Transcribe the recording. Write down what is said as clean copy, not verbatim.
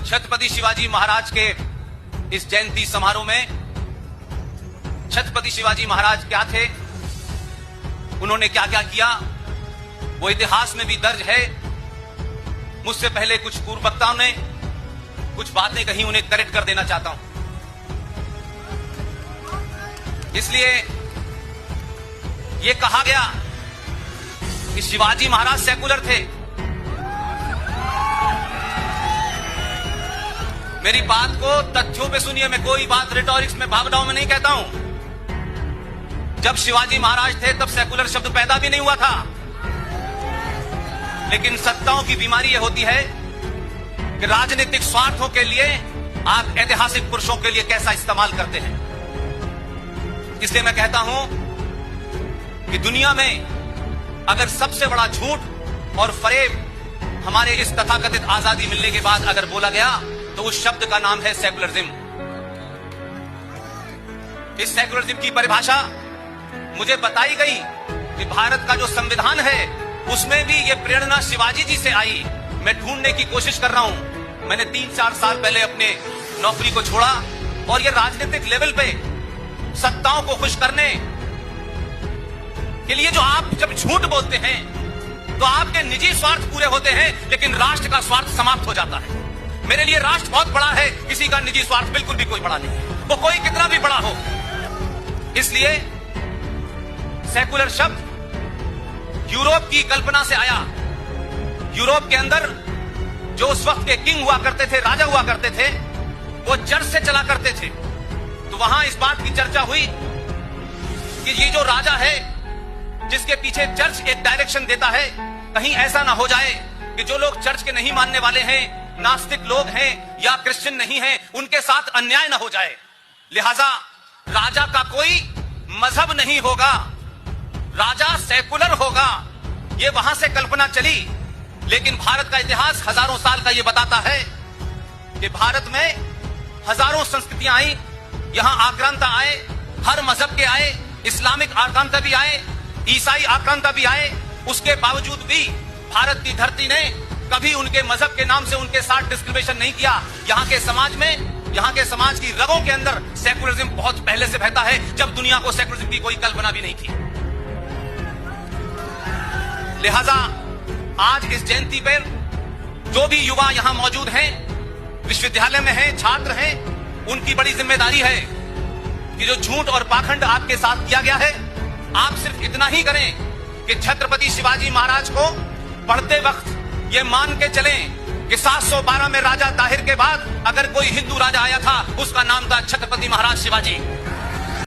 छत्रपति शिवाजी महाराज के इस जयंती समारोह में छत्रपति शिवाजी महाराज क्या थे, उन्होंने क्या क्या किया, वो इतिहास में भी दर्ज है। मुझसे पहले कुछ पूर्व वक्ताओं ने कुछ बातें कही, उन्हें करेक्ट कर देना चाहता हूं। इसलिए यह कहा गया कि शिवाजी महाराज सेकुलर थे। मेरी बात को तथ्यों पे सुनिए, मैं कोई बात रिटॉरिक्स में भागदौड़ में नहीं कहता हूं। जब शिवाजी महाराज थे तब सेकुलर शब्द पैदा भी नहीं हुआ था। लेकिन सत्ताओं की बीमारी यह होती है कि राजनीतिक स्वार्थों के लिए आप ऐतिहासिक पुरुषों के लिए कैसा इस्तेमाल करते हैं। इसलिए मैं कहता हूं कि दुनिया में अगर सबसे बड़ा झूठ और फरेब हमारे इस तथाकथित आजादी मिलने के बाद अगर बोला गया तो उस शब्द का नाम है सेकुलरिज्म। इस सेकुलरिज्म की परिभाषा मुझे बताई गई कि भारत का जो संविधान है उसमें भी ये प्रेरणा शिवाजी जी से आई। मैं ढूंढने की कोशिश कर रहा हूं। मैंने 3-4 साल पहले अपने नौकरी को छोड़ा और ये राजनीतिक लेवल पे सत्ताओं को खुश करने के लिए जो आप जब झूठ बोलते हैं तो आपके निजी स्वार्थ पूरे होते हैं, लेकिन राष्ट्र का स्वार्थ समाप्त हो जाता है। मेरे लिए राष्ट्र बहुत बड़ा है, किसी का निजी स्वार्थ बिल्कुल भी कोई बड़ा नहीं है, वो कोई कितना भी बड़ा हो। इसलिए सेकुलर शब्द यूरोप की कल्पना से आया। यूरोप के अंदर जो उस वक्त के किंग हुआ करते थे, राजा हुआ करते थे, वो चर्च से चला करते थे। तो वहां इस बात की चर्चा हुई कि ये जो राजा है जिसके पीछे चर्च एक डायरेक्शन देता है, कहीं ऐसा ना हो जाए कि जो लोग चर्च के नहीं मानने वाले हैं, नास्तिक लोग हैं या क्रिश्चियन नहीं हैं, उनके साथ अन्याय ना हो जाए। लिहाजा राजा का कोई मजहब नहीं होगा, राजा सेकुलर होगा। ये वहां से कल्पना चली। लेकिन भारत का इतिहास हजारों साल का ये बताता है कि भारत में हजारों संस्कृतियां आई, यहां आक्रांता आए, हर मजहब के आए, इस्लामिक आक्रांता भी आए, ईसाई आक्रांता भी आए। उसके बावजूद भी भारत की धरती ने कभी उनके मजहब के नाम से उनके साथ डिस्क्रिमिनेशन नहीं किया। यहाँ के समाज में, यहाँ के समाज की रगों के अंदर सेकुलरिज्म बहुत पहले से बहता है, जब दुनिया को सेकुलरिज्म की कोई कल्पना भी नहीं थी। लिहाजा आज इस जयंती पर जो भी युवा यहां मौजूद हैं, विश्वविद्यालय में हैं, छात्र हैं, उनकी बड़ी जिम्मेदारी है कि जो झूठ और पाखंड आपके साथ किया गया है, आप सिर्फ इतना ही करें कि छत्रपति शिवाजी महाराज को पढ़ते वक्त ये मान के चलें कि 712 में राजा ताहिर के बाद अगर कोई हिंदू राजा आया था, उसका नाम था छत्रपति महाराज शिवाजी।